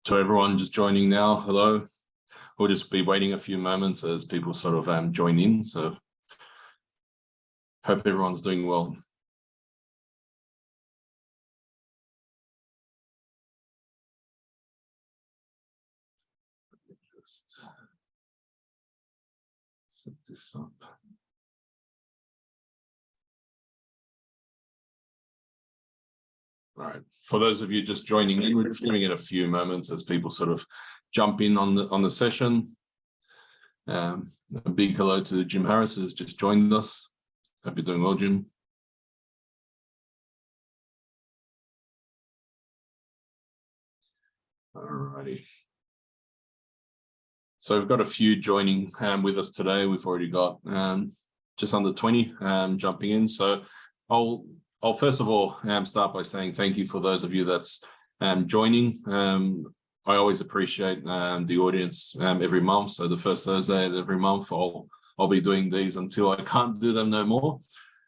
To everyone just joining now, hello. We'll just be waiting a few moments as people sort of join in. So hope everyone's doing well. Just set this up. All right. For those of you just joining in, we're just giving it a few moments as people sort of jump in on the session. A big hello to Jim Harris, who's just joined us. Hope you're doing well, Jim. All righty. So we've got a few joining with us today. We've already got just under 20 jumping in. So I'll first of all start by saying thank you for those of you that's joining. I always appreciate the audience every month. So the first Thursday of every month, I'll be doing these until I can't do them no more.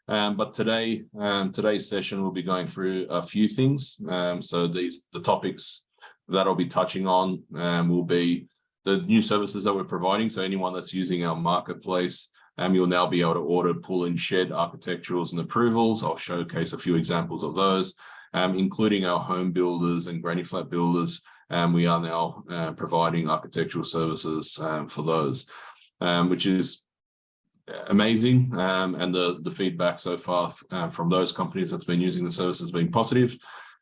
But today's session will be going through a few things. So the topics that I'll be touching on will be the new services that we're providing. So anyone that's using our marketplace, you'll now be able to order, pull and shed architecturals and approvals. I'll showcase a few examples of those, including our home builders and granny flat builders. We are now providing architectural services for those, which is amazing. And the feedback so far from those companies that's been using the services has been positive.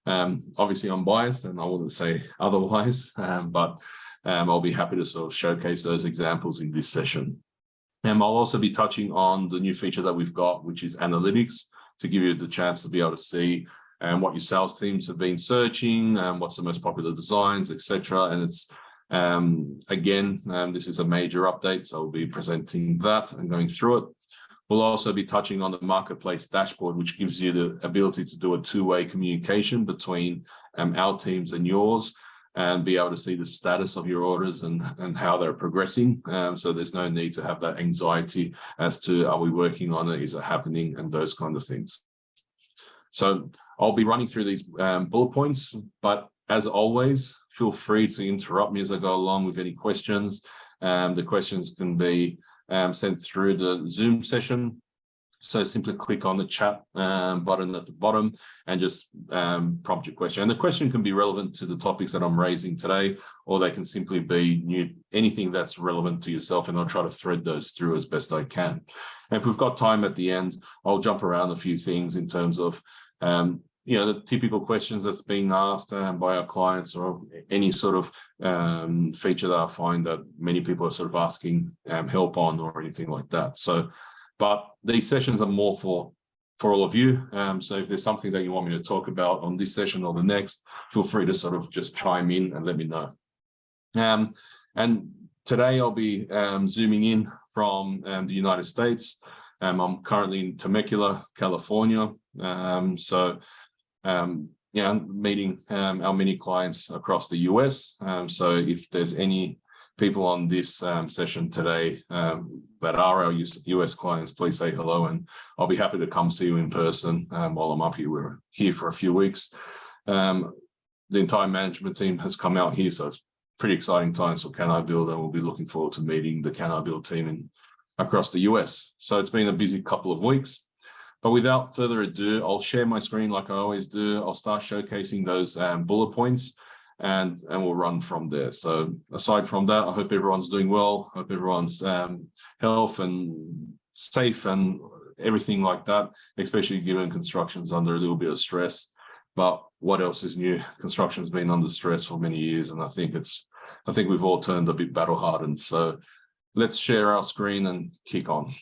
Obviously, I'm biased and I wouldn't say otherwise, but I'll be happy to sort of showcase those examples in this session. I'll also be touching on the new feature that we've got, which is analytics, to give you the chance to be able to see what your sales teams have been searching, what's the most popular designs, etc. And it's again, this is a major update, so I'll be presenting that and going through it. We'll also be touching on the marketplace dashboard, which gives you the ability to do a two-way communication between our teams and yours, and be able to see the status of your orders and how they're progressing. So there's no need to have that anxiety as to, are we working on it? Is it happening? And those kind of things. So I'll be running through these bullet points, but as always, feel free to interrupt me as I go along with any questions. The questions can be sent through the Zoom session. So simply click on the chat button at the bottom and just prompt your question. And the question can be relevant to the topics that I'm raising today, or they can simply be anything that's relevant to yourself, and I'll try to thread those through as best I can. And if we've got time at the end, I'll jump around a few things in terms of the typical questions that's being asked by our clients, or any sort of feature that I find that many people are sort of asking help on, or anything like that. But these sessions are more for all of you. So if there's something that you want me to talk about on this session or the next, feel free to sort of just chime in and let me know. And today I'll be zooming in from the United States. I'm currently in Temecula, California. Meeting our many clients across the US. So if there's any people on this session today that are our US clients, please say hello, and I'll be happy to come see you in person while I'm up here. We're here for a few weeks. The entire management team has come out here, so it's pretty exciting times for Canibuild, and we'll be looking forward to meeting the Canibuild team across the US. So it's been a busy couple of weeks. But without further ado, I'll share my screen like I always do. I'll start showcasing those bullet points, and we'll run from there. So aside from that, I hope everyone's doing well. I hope everyone's health and safe and everything like that, especially given construction's under a little bit of stress. But what else is new? Construction's been under stress for many years, and I think we've all turned a bit battle hardened. So let's share our screen and kick on.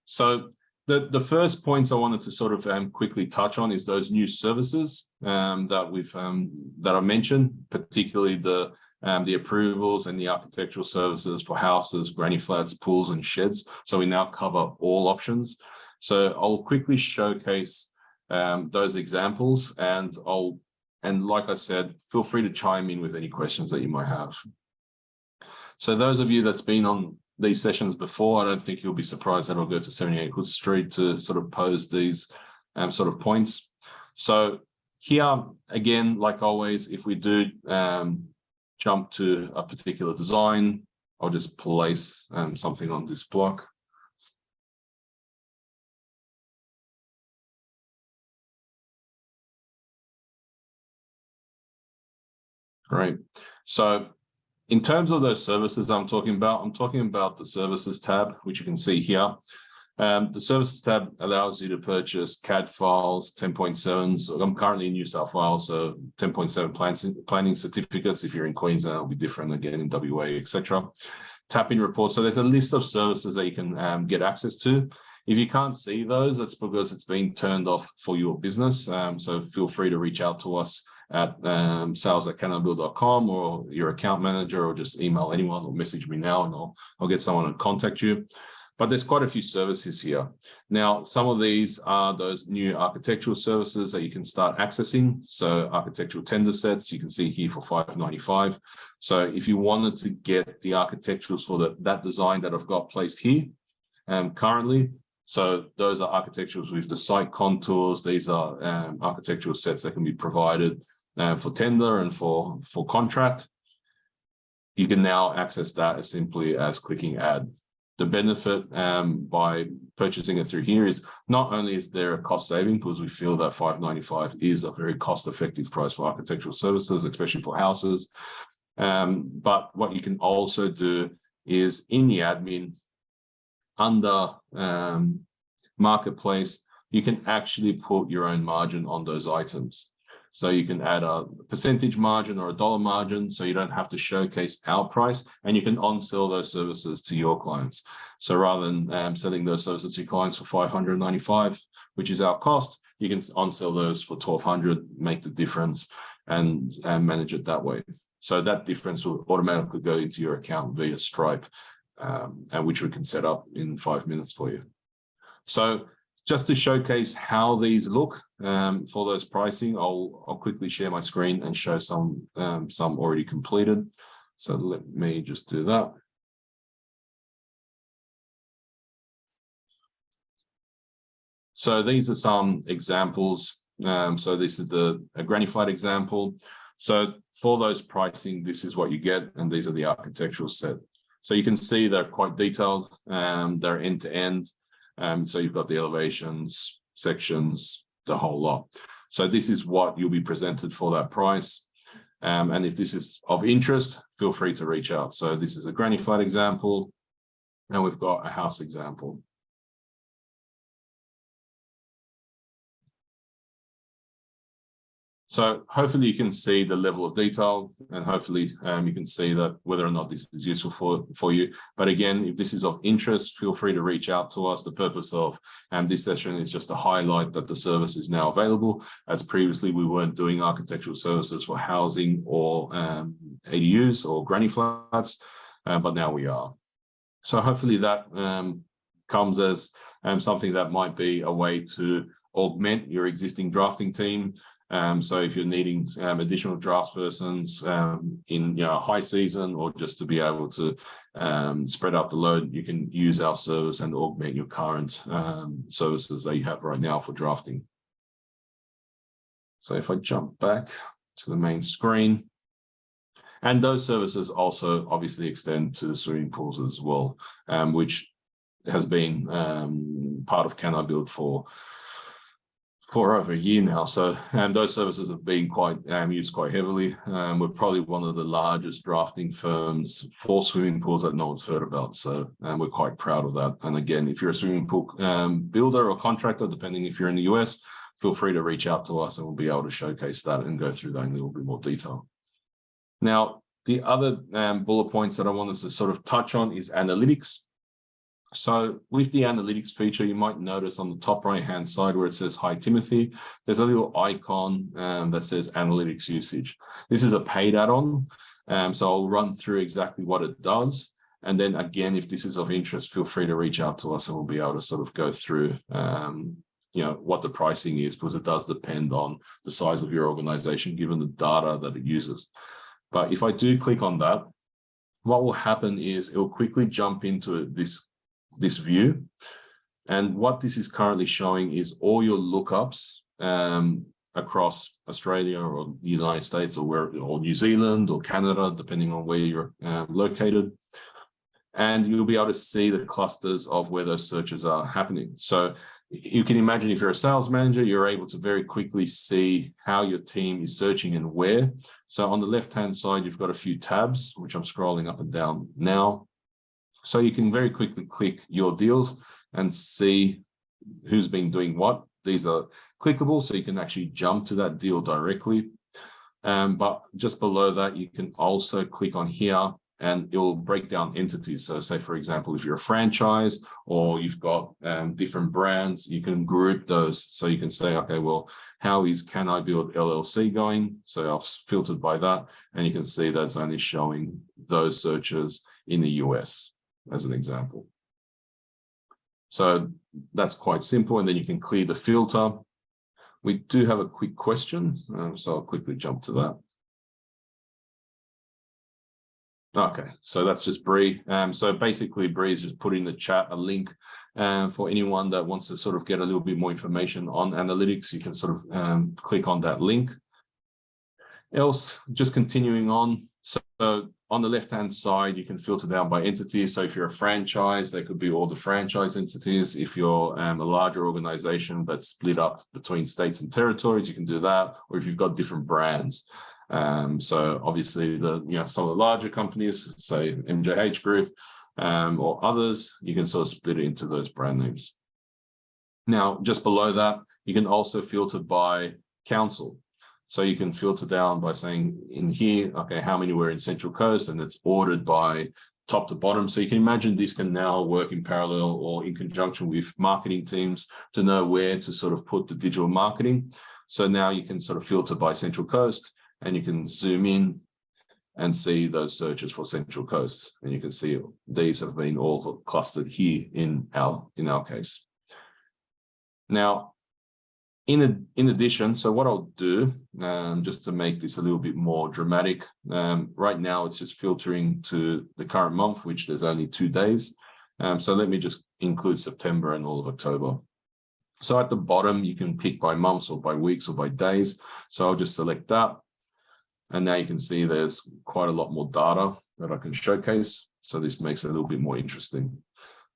So the first points I wanted to sort of quickly touch on is those new services that I mentioned, particularly the approvals and the architectural services for houses, granny flats, pools, and sheds. So we now cover all options. So I'll quickly showcase those examples, and like I said, feel free to chime in with any questions that you might have. So those of you that's been on these sessions before, I don't think you'll be surprised that I'll go to 78 Hood Street to sort of pose these sort of points. So here, again, like always, if we do jump to a particular design, I'll just place something on this block. Great. So in terms of those services I'm talking about the services tab, which you can see here. The services tab allows you to purchase CAD files, 10.7s. I'm currently in New South Wales, so 10.7 planning certificates. If you're in Queensland, it'll be different again in WA, etc. Tap-in reports. So there's a list of services that you can get access to. If you can't see those, that's because it's been turned off for your business. So feel free to reach out to us at sales@canibuild.com or your account manager, or just email anyone or message me now and I'll get someone to contact you. But there's quite a few services here. Now, some of these are those new architectural services that you can start accessing. So architectural tender sets, you can see here for $5.95. So if you wanted to get the architecturals for that design that I've got placed here currently, so those are architecturals with the site contours. These are architectural sets that can be provided for tender and for contract. You can now access that as simply as clicking add. The benefit by purchasing it through here is not only is there a cost saving, because we feel that $5.95 is a very cost-effective price for architectural services, especially for houses. But what you can also do is in the admin, under marketplace, you can actually put your own margin on those items. So you can add a percentage margin or a dollar margin, so you don't have to showcase our price, and you can on-sell those services to your clients. So rather than selling those services to your clients for $595, which is our cost, you can on-sell those for $1,200, make the difference, and manage it that way. So that difference will automatically go into your account via Stripe, and which we can set up in 5 minutes for you. So just to showcase how these look for those pricing, I'll quickly share my screen and show some already completed. So let me just do that. So these are some examples. So this is a granny flat example. So for those pricing, this is what you get, and these are the architectural set. So you can see they're quite detailed. They're end to end. So you've got the elevations, sections, the whole lot. So this is what you'll be presented for that price. And if this is of interest, feel free to reach out. So this is a granny flat example, and we've got a house example. So hopefully you can see the level of detail, and hopefully you can see that whether or not this is useful for you. But again, if this is of interest, feel free to reach out to us. The purpose of this session is just to highlight that the service is now available, as previously we weren't doing architectural services for housing or ADUs or granny flats, but now we are. So hopefully that comes as something that might be a way to augment your existing drafting team. So if you're needing additional draftspersons in high season, or just to be able to spread out the load, you can use our service and augment your current services that you have right now for drafting. So if I jump back to the main screen, and those services also obviously extend to swimming pools as well, which has been part of Canibuild for over a year now. So those services have been quite used quite heavily. We're probably one of the largest drafting firms for swimming pools that no one's heard about. So we're quite proud of that. And again, if you're a swimming pool builder or contractor, depending if you're in the US, feel free to reach out to us and we'll be able to showcase that and go through that in a little bit more detail. Now, the other bullet points that I wanted to sort of touch on is analytics. So with the analytics feature, you might notice on the top right-hand side where it says, "Hi, Timothy," there's a little icon that says analytics usage. This is a paid add-on. So I'll run through exactly what it does. And then again, if this is of interest, feel free to reach out to us and we'll be able to sort of go through what the pricing is, because it does depend on the size of your organization, given the data that it uses. But if I do click on that, what will happen is it will quickly jump into this view, And what this is currently showing is all your lookups across Australia or the United States or New Zealand or Canada, depending on where you're located. And you'll be able to see the clusters of where those searches are happening. So you can imagine if you're a sales manager, you're able to very quickly see how your team is searching and where. So on the left-hand side, you've got a few tabs, which I'm scrolling up and down now. So you can very quickly click your deals and see who's been doing what. These are clickable, so you can actually jump to that deal directly. But just below that, you can also click on here and it will break down entities. So say, for example, if you're a franchise or you've got different brands, you can group those. So you can say, okay, well, how is Canibuild LLC going? So I've filtered by that, and you can see that's only showing those searches in the US as an example. So that's quite simple. And then you can clear the filter. We do have a quick question, so I'll quickly jump to that. Okay, so that's just Bree. So basically, Bree is just put in the chat a link for anyone that wants to sort of get a little bit more information on analytics. You can sort of click on that link. Else, just continuing on. So on the left-hand side, you can filter down by entity. So if you're a franchise, there could be all the franchise entities. If you're a larger organization that's split up between states and territories, you can do that. Or if you've got different brands. So obviously some of the larger companies, say MJH Group or others, you can sort of split it into those brand names. Now, just below that, you can also filter by council. So you can filter down by saying in here, okay, how many were in Central Coast, and it's ordered by top to bottom. So you can imagine this can now work in parallel or in conjunction with marketing teams to know where to sort of put the digital marketing. So now you can sort of filter by Central Coast, and you can zoom in and see those searches for Central Coast. And you can see these have been all clustered here in our case. Now, in addition, so what I'll do, just to make this a little bit more dramatic, right now it's just filtering to the current month, which there's only 2 days. So let me just include September and all of October. So at the bottom, you can pick by months or by weeks or by days. So I'll just select that. And now you can see there's quite a lot more data that I can showcase. So this makes it a little bit more interesting.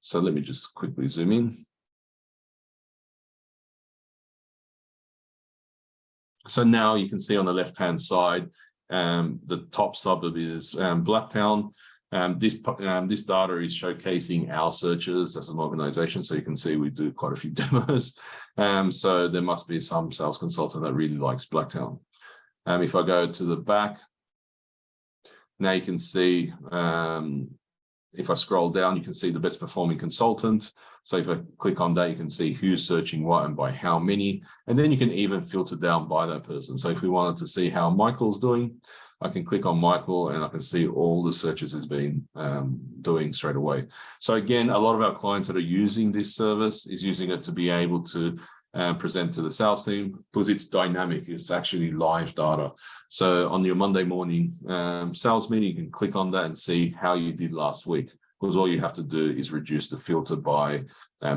So let me just quickly zoom in. So now you can see on the left-hand side, the top suburb is Blacktown. This data is showcasing our searches as an organization. So you can see we do quite a few demos. So there must be some sales consultant that really likes Blacktown. If I go to the back, now you can see, if I scroll down, you can see the best performing consultant. So if I click on that, you can see who's searching what and by how many. And then you can even filter down by that person. So if we wanted to see how Michael's doing, I can click on Michael and I can see all the searches he's been doing straight away. So again, a lot of our clients that are using this service is using it to be able to present to the sales team because it's dynamic. It's actually live data. So on your Monday morning sales meeting, you can click on that and see how you did last week. Because all you have to do is reduce the filter by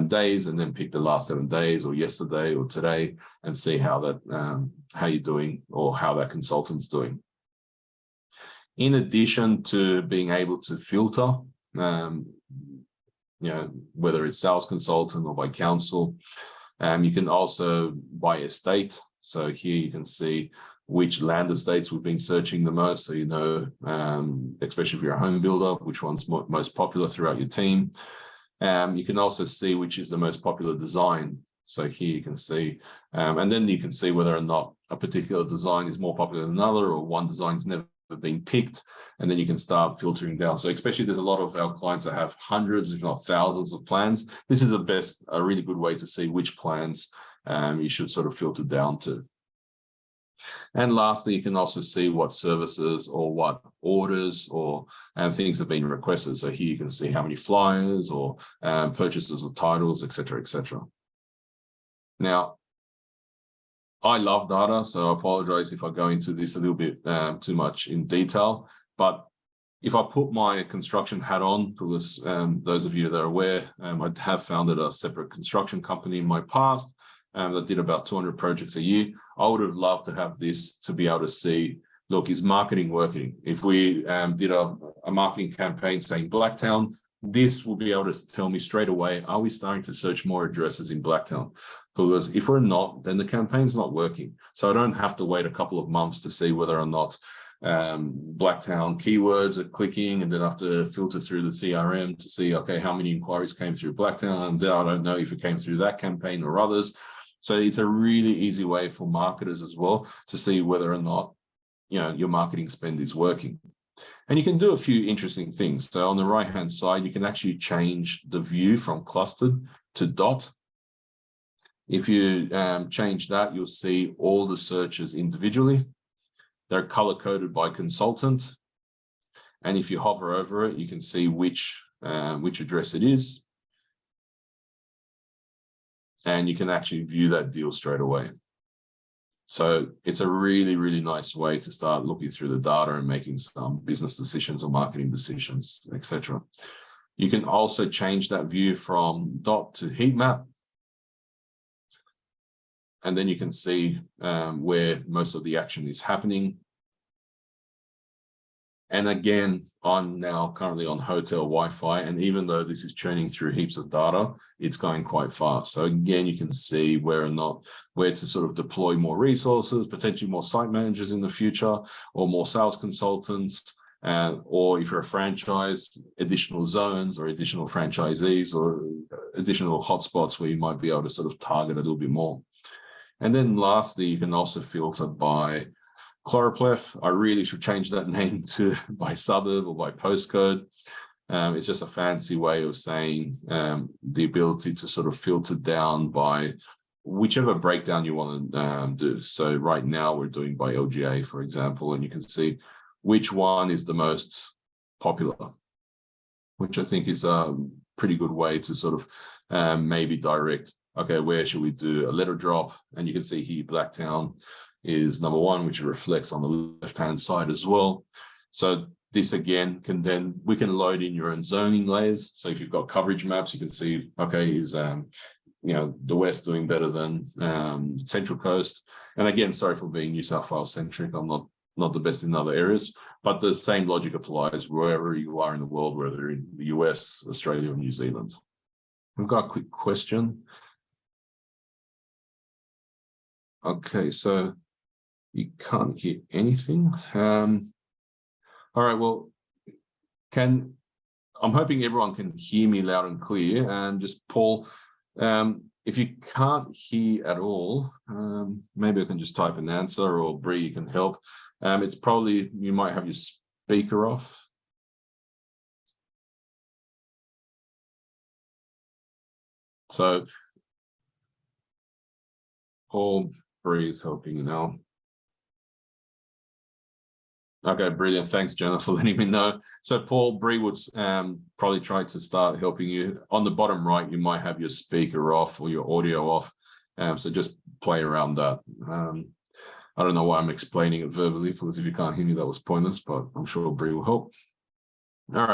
days and then pick the last 7 days or yesterday or today and see how that how you're doing or how that consultant's doing. In addition to being able to filter, whether it's sales consultant or by council, you can also by estate. So here you can see which land estates we've been searching the most. So, especially if you're a home builder, which one's most popular throughout your team. You can also see which is the most popular design. So here you can see, and then you can see whether or not a particular design is more popular than another, or one design's never been picked. And then you can start filtering down. So especially there's a lot of our clients that have hundreds, if not thousands of plans. This is a really good way to see which plans you should sort of filter down to. And lastly, you can also see what services or what orders or things have been requested. So here you can see how many flyers or purchases of titles, et cetera, et cetera. Now, I love data, so I apologize if I go into this a little bit too much in detail, but if I put my construction hat on, because those of you that are aware, I have founded a separate construction company in my past that did about 200 projects a year. I would have loved to have this to be able to see, look, is marketing working? If we did a marketing campaign saying Blacktown, this will be able to tell me straight away, are we starting to search more addresses in Blacktown? Because if we're not, then the campaign's not working. So I don't have to wait a couple of months to see whether or not Blacktown keywords are clicking, and then I have to filter through the CRM to see, okay, how many inquiries came through Blacktown, and then I don't know if it came through that campaign or others. So it's a really easy way for marketers as well to see whether or not, you know, your marketing spend is working. And you can do a few interesting things. So on the right hand side, you can actually change the view from clustered to dot. If you change that, you'll see all the searches individually. They're color coded by consultant. And if you hover over it, you can see which address it is. And you can actually view that deal straight away. So it's a really, really nice way to start looking through the data and making some business decisions or marketing decisions, etc. You can also change that view from dot to heat map. And then you can see where most of the action is happening. And again, I'm now currently on hotel Wi-Fi, and even though this is churning through heaps of data, it's going quite fast. So again, you can see where to sort of deploy more resources, potentially more site managers in the future, or more sales consultants, or if you're a franchise, additional zones or additional franchisees or additional hotspots where you might be able to sort of target a little bit more. And then lastly, you can also filter by choropleth. I really should change that name to by suburb or by postcode. It's just a fancy way of saying the ability to sort of filter down by whichever breakdown you want to do. So right now we're doing by LGA, for example, and you can see which one is the most popular, which I think is a pretty good way to sort of maybe direct, okay, where should we do a letter drop? And you can see here Blacktown is number one, which reflects on the left-hand side as well. So this again we can load in your own zoning layers. So if you've got coverage maps, you can see, okay, is you know, the West doing better than Central Coast? And again, sorry for being New South Wales centric. I'm not the best in other areas, but the same logic applies wherever you are in the world, whether in the US, Australia, or New Zealand. We've got a quick question. Okay, so you can't hear anything. All right, well, I'm hoping everyone can hear me loud and clear. And just Paul, if you can't hear at all, maybe I can just type an answer, or Bree, you can help. It's probably, you might have your speaker off. So Paul, Bree is helping you now. Okay, brilliant. Thanks, Jenna, for letting me know. So Paul, Bree would probably try to start helping you. On the bottom right, you might have your speaker off or your audio off. So just play around that. I don't know why I'm explaining it verbally, because if you can't hear me, that was pointless, but I'm sure Bree will help. All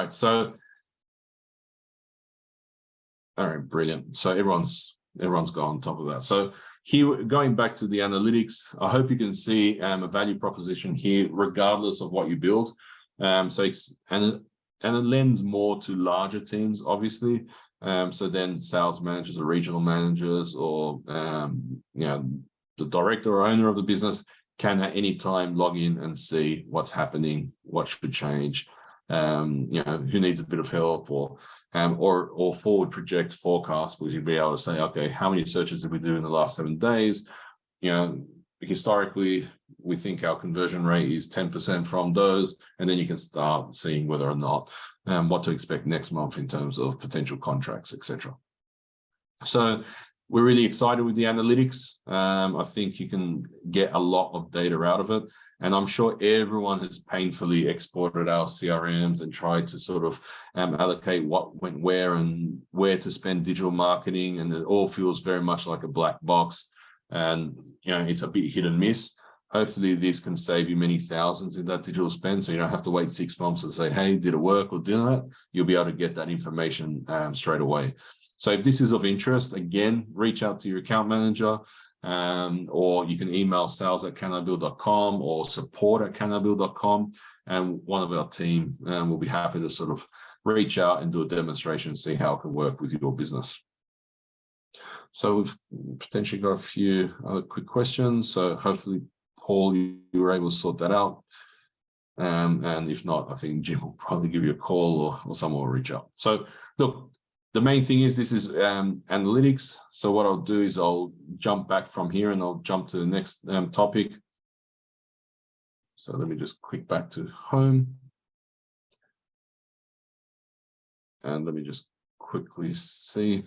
right, brilliant. So everyone's got on top of that. So here, going back to the analytics, I hope you can see a value proposition here, regardless of what you build. And it lends more to larger teams, obviously. So then sales managers or regional managers, or you know, the director or owner of the business can at any time log in and see what's happening, what should change, you know, who needs a bit of help, or forward project forecast, because you'll be able to say, okay, how many searches did we do in the last 7 days? You know, historically, we think our conversion rate is 10% from those, and then you can start seeing whether or not what to expect next month in terms of potential contracts, etc. So we're really excited with the analytics. I think you can get a lot of data out of it. And I'm sure everyone has painfully exported our CRMs and tried to sort of allocate what went where and where to spend digital marketing. And it all feels very much like a black box. And, you know, it's a bit hit and miss. hopefully this can save you many thousands in that digital spend. So you don't have to wait 6 months to say, hey, did it work or didn't it? You'll be able to get that information straight away. So if this is of interest, again, reach out to your account manager, or you can email sales@canibuild.com or support@canibuild.com, and one of our team will be happy to sort of reach out and do a demonstration and see how it can work with your business. So we've potentially got a few other quick questions. So hopefully, Paul, you were able to sort that out. And if not, I think Jim will probably give you a call, or someone will reach out. So look, the main thing is this is analytics. So what I'll do is I'll jump back from here and I'll jump to the next topic. So let me just click back to home. And let me just quickly see.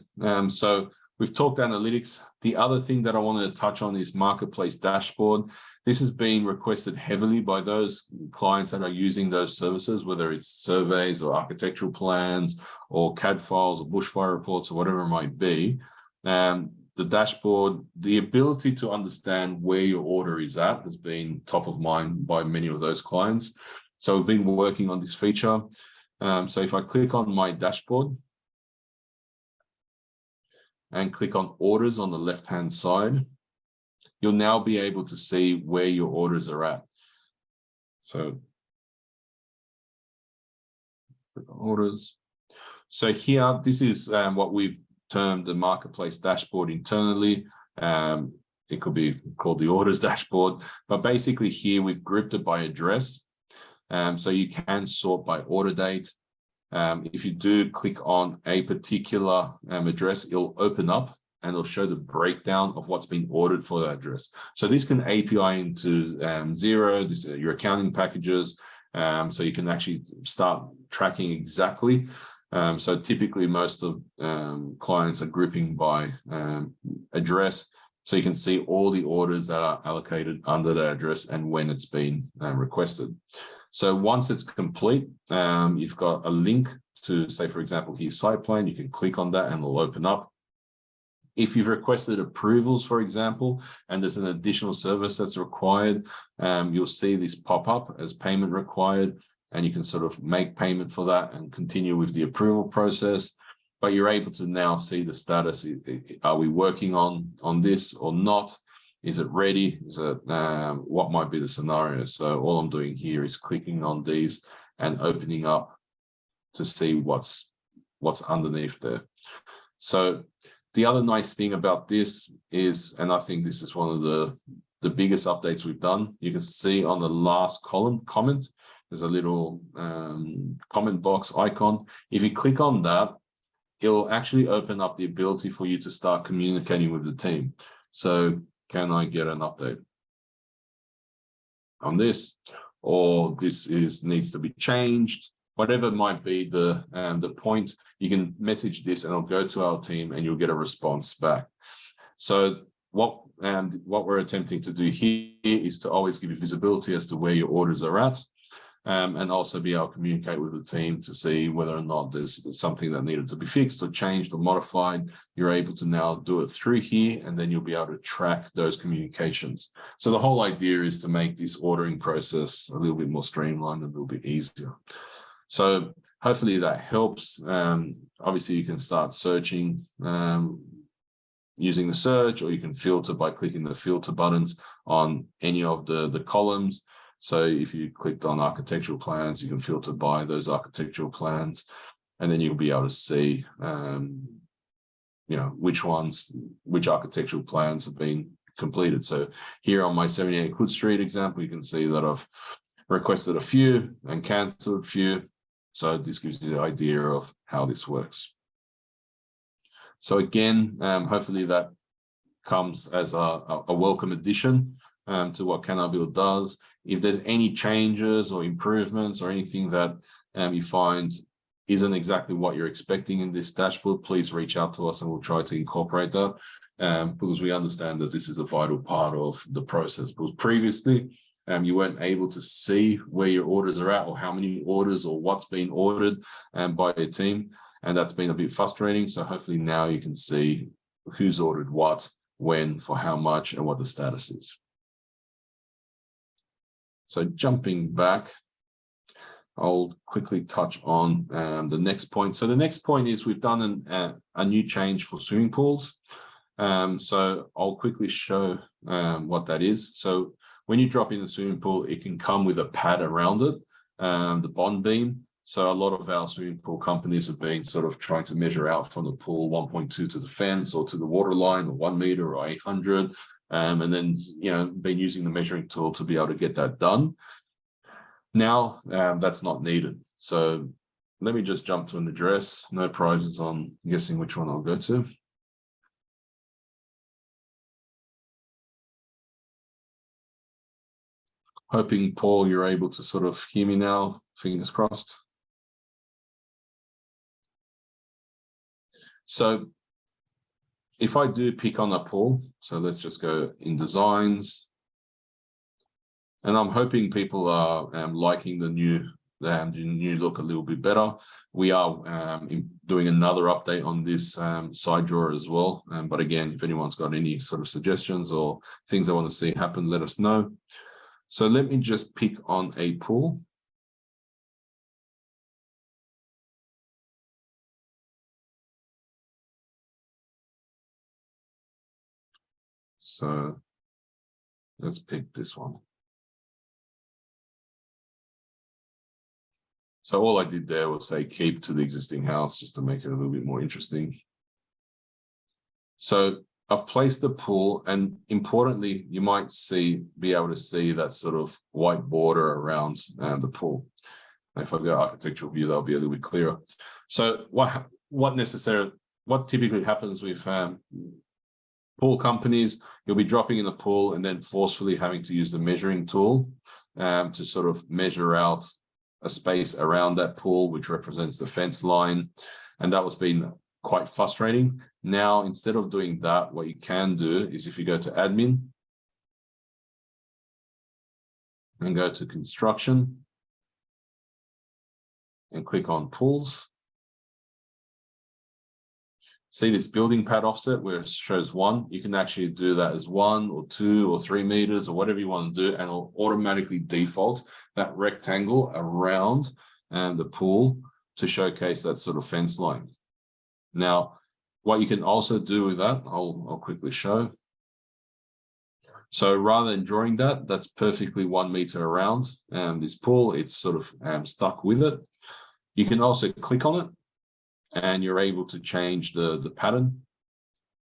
So we've talked analytics. The other thing that I wanted to touch on is marketplace dashboard. This has been requested heavily by those clients that are using those services, whether it's surveys or architectural plans or CAD files or bushfire reports or whatever it might be. The dashboard, the ability to understand where your order is at has been top of mind by many of those clients. So we've been working on this feature. So if I click on my dashboard and click on orders on the left-hand side, you'll now be able to see where your orders are at. So click on orders. So here, this is what we've termed the marketplace dashboard internally. It could be called the orders dashboard, but basically here we've grouped it by address. So you can sort by order date. If you do click on a particular address, it'll open up and it'll show the breakdown of what's been ordered for that address. So this can API into Xero, your accounting packages, so you can actually start tracking exactly. So typically most of clients are grouping by address, so you can see all the orders that are allocated under that address and when it's been requested. So once it's complete, you've got a link to, say, for example, here's site plan. You can click on that and it'll open up. If you've requested approvals, for example, and there's an additional service that's required, you'll see this pop up as payment required, and you can sort of make payment for that and continue with the approval process. But you're able to now see the status. Are we working on this or not? Is it ready? Is it what might be the scenario? So all I'm doing here is clicking on these and opening up to see what's underneath there. So the other nice thing about this is, and I think this is one of the biggest updates we've done, you can see on the last column comment, there's a little comment box icon. If you click on that, it'll actually open up the ability for you to start communicating with the team. So can I get an update on this? Or this needs to be changed. Whatever might be the point, you can message this and it'll go to our team and you'll get a response back. So what we're attempting to do here is to always give you visibility as to where your orders are at, and also be able to communicate with the team to see whether or not there's something that needed to be fixed or changed or modified. You're able to now do it through here, and then you'll be able to track those communications. So the whole idea is to make this ordering process a little bit more streamlined and a little bit easier. So hopefully that helps. Obviously, you can start searching using the search, or you can filter by clicking the filter buttons on any of the columns. So if you clicked on architectural plans, you can filter by those architectural plans, and then you'll be able to see, which architectural plans have been completed. So here on my 78 Hood Street example, you can see that I've requested a few and cancelled a few. So this gives you the idea of how this works. So again, hopefully that comes as a welcome addition to what Canibuild does. If there's any changes or improvements or anything that you find isn't exactly what you're expecting in this dashboard, please reach out to us and we'll try to incorporate that, because we understand that this is a vital part of the process. Because previously, you weren't able to see where your orders are at or how many orders or what's been ordered by your team. And that's been a bit frustrating. So hopefully now you can see who's ordered what, when, for how much, and what the status is. So jumping back, I'll quickly touch on the next point. So the next point is we've done a new change for swimming pools. So I'll quickly show what that is. So when you drop in the swimming pool, it can come with a pad around it, the bond beam. So a lot of our swimming pool companies have been sort of trying to measure out from the pool 1.2 to the fence or to the water line, or 1 meter or 800, and then been using the measuring tool to be able to get that done. Now that's not needed. So let me just jump to an address. No prizes on guessing which one I'll go to. Hoping, Paul, you're able to sort of hear me now, fingers crossed. So if I do pick on a pool, so let's just go in designs. And I'm hoping people are liking the new look a little bit better. We are doing another update on this side drawer as well. But again, if anyone's got any sort of suggestions or things they want to see happen, let us know. So let me just pick on a pool. So let's pick this one. So all I did there was say keep to the existing house just to make it a little bit more interesting. So I've placed the pool, and importantly, you might be able to see that sort of white border around the pool. If I go architectural view, that'll be a little bit clearer. So what typically happens with pool companies, you'll be dropping in the pool and then forcefully having to use the measuring tool to sort of measure out a space around that pool, which represents the fence line. And that was been quite frustrating. Now, instead of doing that, what you can do is if you go to admin and go to construction and click on pools, see this building pad offset where it shows 1, you can actually do that as 1 or 2 or 3 meters or whatever you want to do, and it'll automatically default that rectangle around the pool to showcase that sort of fence line. Now, what you can also do with that, I'll quickly show. So rather than drawing that, that's perfectly 1 meter around this pool. It's sort of stuck with it. You can also click on it and you're able to change the pattern.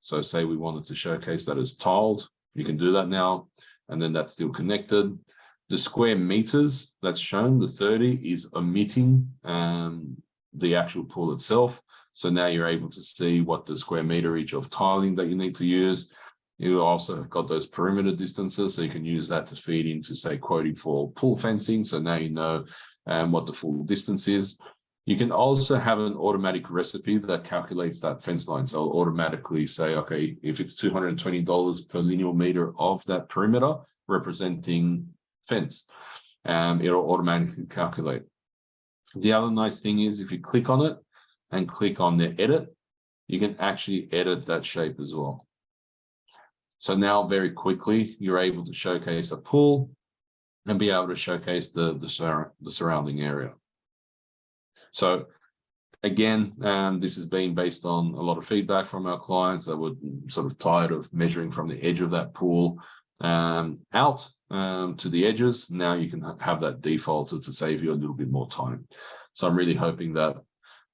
So say we wanted to showcase that as tiled, you can do that now, and then that's still connected. The square meters that's shown, the 30, is omitting the actual pool itself. So now you're able to see what the square meterage of tiling that you need to use. You also have got those perimeter distances, so you can use that to feed into, say, quoting for pool fencing. So now you know what the full distance is. You can also have an automatic recipe that calculates that fence line. So it'll automatically say, okay, if it's $220 per linear meter of that perimeter representing fence, it'll automatically calculate. The other nice thing is if you click on it and click on the edit, you can actually edit that shape as well. So now very quickly, you're able to showcase a pool and be able to showcase the surrounding area. So again, this has been based on a lot of feedback from our clients that were sort of tired of measuring from the edge of that pool out to the edges. Now you can have that defaulted to save you a little bit more time. So I'm really hoping that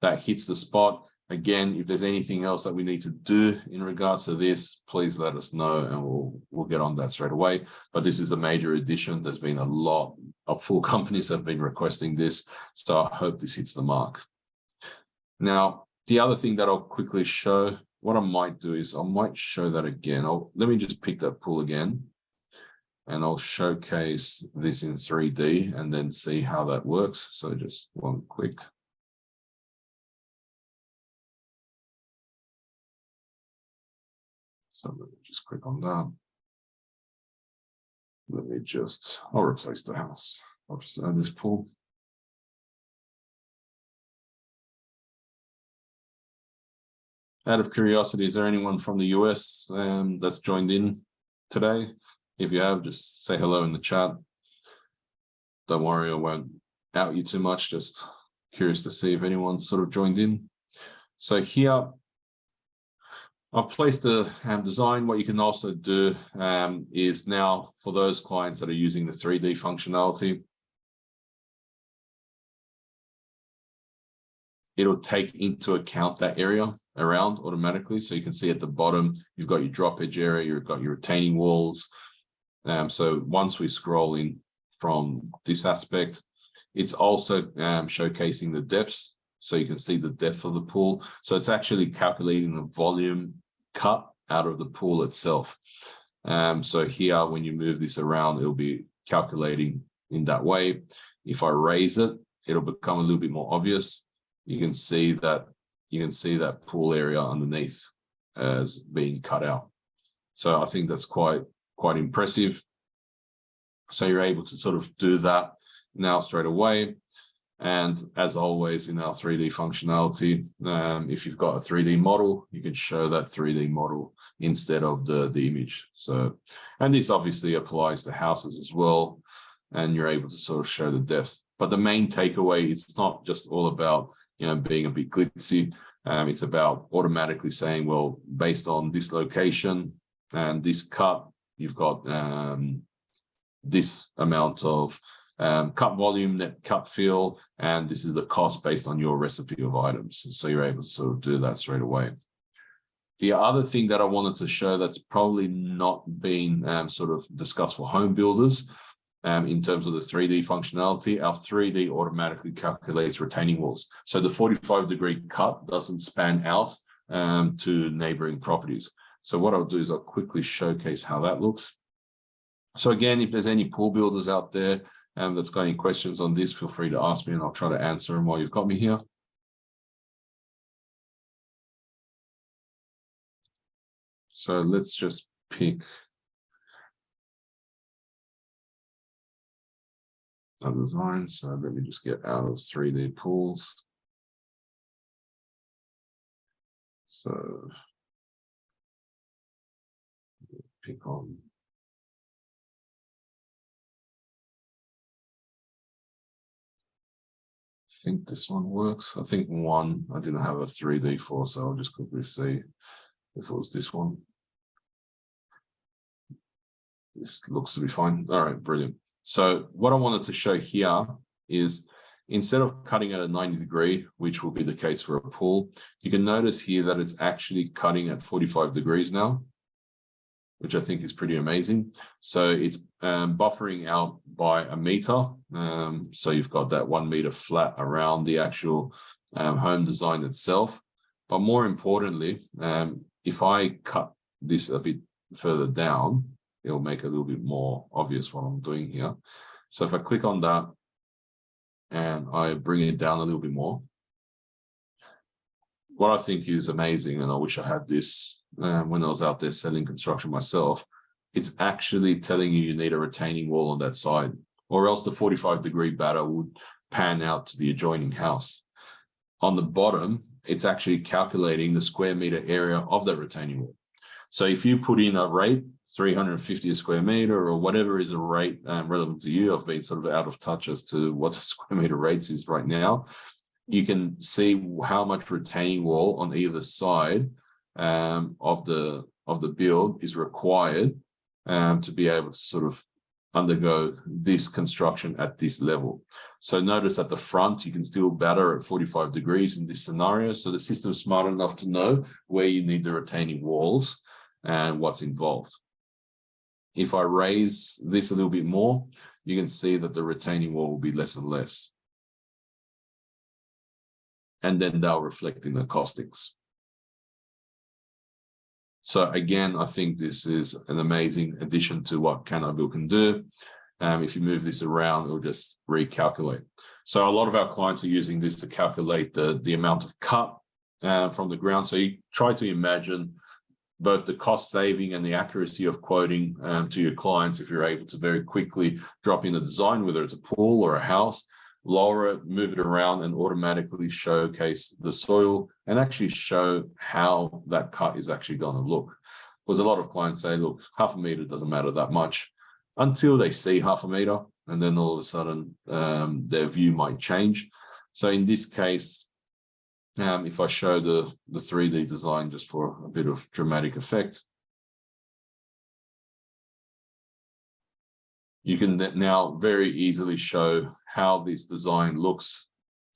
that hits the spot. Again, if there's anything else that we need to do in regards to this, please let us know and we'll get on that straight away. But this is a major addition. There's been a lot of pool companies that have been requesting this. So I hope this hits the mark. Now, the other thing that I'll quickly show, what I might do is I might show that again. Let me just pick that pool again and I'll showcase this in 3D and then see how that works. So just one quick. So let me just click on that. I'll replace the house. I'll just add this pool. Out of curiosity, is there anyone from the US that's joined in today? If you have, just say hello in the chat. don't worry, I won't out you too much, just curious to see if anyone's sort of joined in. So here, I've placed the design. What you can also do is now for those clients that are using the 3D functionality, it'll take into account that area around automatically. So you can see at the bottom, you've got your drop edge area, you've got your retaining walls. So once we scroll in from this aspect, it's also showcasing the depths. So you can see the depth of the pool. So it's actually calculating the volume cut out of the pool itself. So here, when you move this around, it'll be calculating in that way. If I raise it, it'll become a little bit more obvious. You can see that pool area underneath as being cut out. So I think that's quite impressive. So you're able to sort of do that now straight away. And as always in our 3D functionality, if you've got a 3D model, you can show that 3D model instead of the image. So, and this obviously applies to houses as well, and you're able to sort of show the depth. But the main takeaway, it's not just all about, you know, being a bit glitzy. It's about automatically saying, well, based on this location and this cut, you've got this amount of cut volume, net cut fill, and this is the cost based on your recipe of items. So you're able to sort of do that straight away. The other thing that I wanted to show that's probably not been sort of discussed for home builders in terms of the 3D functionality, our 3D automatically calculates retaining walls. So the 45-degree cut doesn't span out to neighboring properties. So what I'll do is I'll quickly showcase how that looks. So again, if there's any pool builders out there that's got any questions on this, feel free to ask me and I'll try to answer them while you've got me here. So let's just pick a design. So let me just get out of 3D pools. So pick on. I think this one works. I think one I didn't have a 3D for, so I'll just quickly see if it was this one. This looks to be fine. All right, brilliant. So what I wanted to show here is instead of cutting at a 90 degree, which will be the case for a pool, you can notice here that it's actually cutting at 45 degrees now, which I think is pretty amazing. So it's buffering out by a meter. So you've got that 1 meter flat around the actual home design itself. But more importantly, if I cut this a bit further down, it'll make it a little bit more obvious what I'm doing here. So if I click on that and I bring it down a little bit more, what I think is amazing, and I wish I had this when I was out there selling construction myself, it's actually telling you need a retaining wall on that side, or else the 45-degree batter would pan out to the adjoining house. On the bottom, it's actually calculating the square meter area of that retaining wall. So if you put in a rate, 350 a square meter or whatever is a rate relevant to you, I've been sort of out of touch as to what the square meter rates is right now. You can see how much retaining wall on either side of the build is required to be able to sort of undergo this construction at this level. So notice at the front, you can still batter at 45 degrees in this scenario. So the system's smart enough to know where you need the retaining walls and what's involved. If I raise this a little bit more, you can see that the retaining wall will be less and less. And then they'll reflect in the costings. So again, I think this is an amazing addition to what Canibuild can do. If you move this around, it'll just recalculate. So a lot of our clients are using this to calculate the amount of cut from the ground. So you try to imagine both the cost saving and the accuracy of quoting to your clients if you're able to very quickly drop in a design, whether it's a pool or a house, lower it, move it around and automatically showcase the soil and actually show how that cut is actually going to look. Because a lot of clients say, look, half a meter doesn't matter that much until they see half a meter. and then all of a sudden their view might change. So in this case, if I show the 3D design just for a bit of dramatic effect, you can now very easily show how this design looks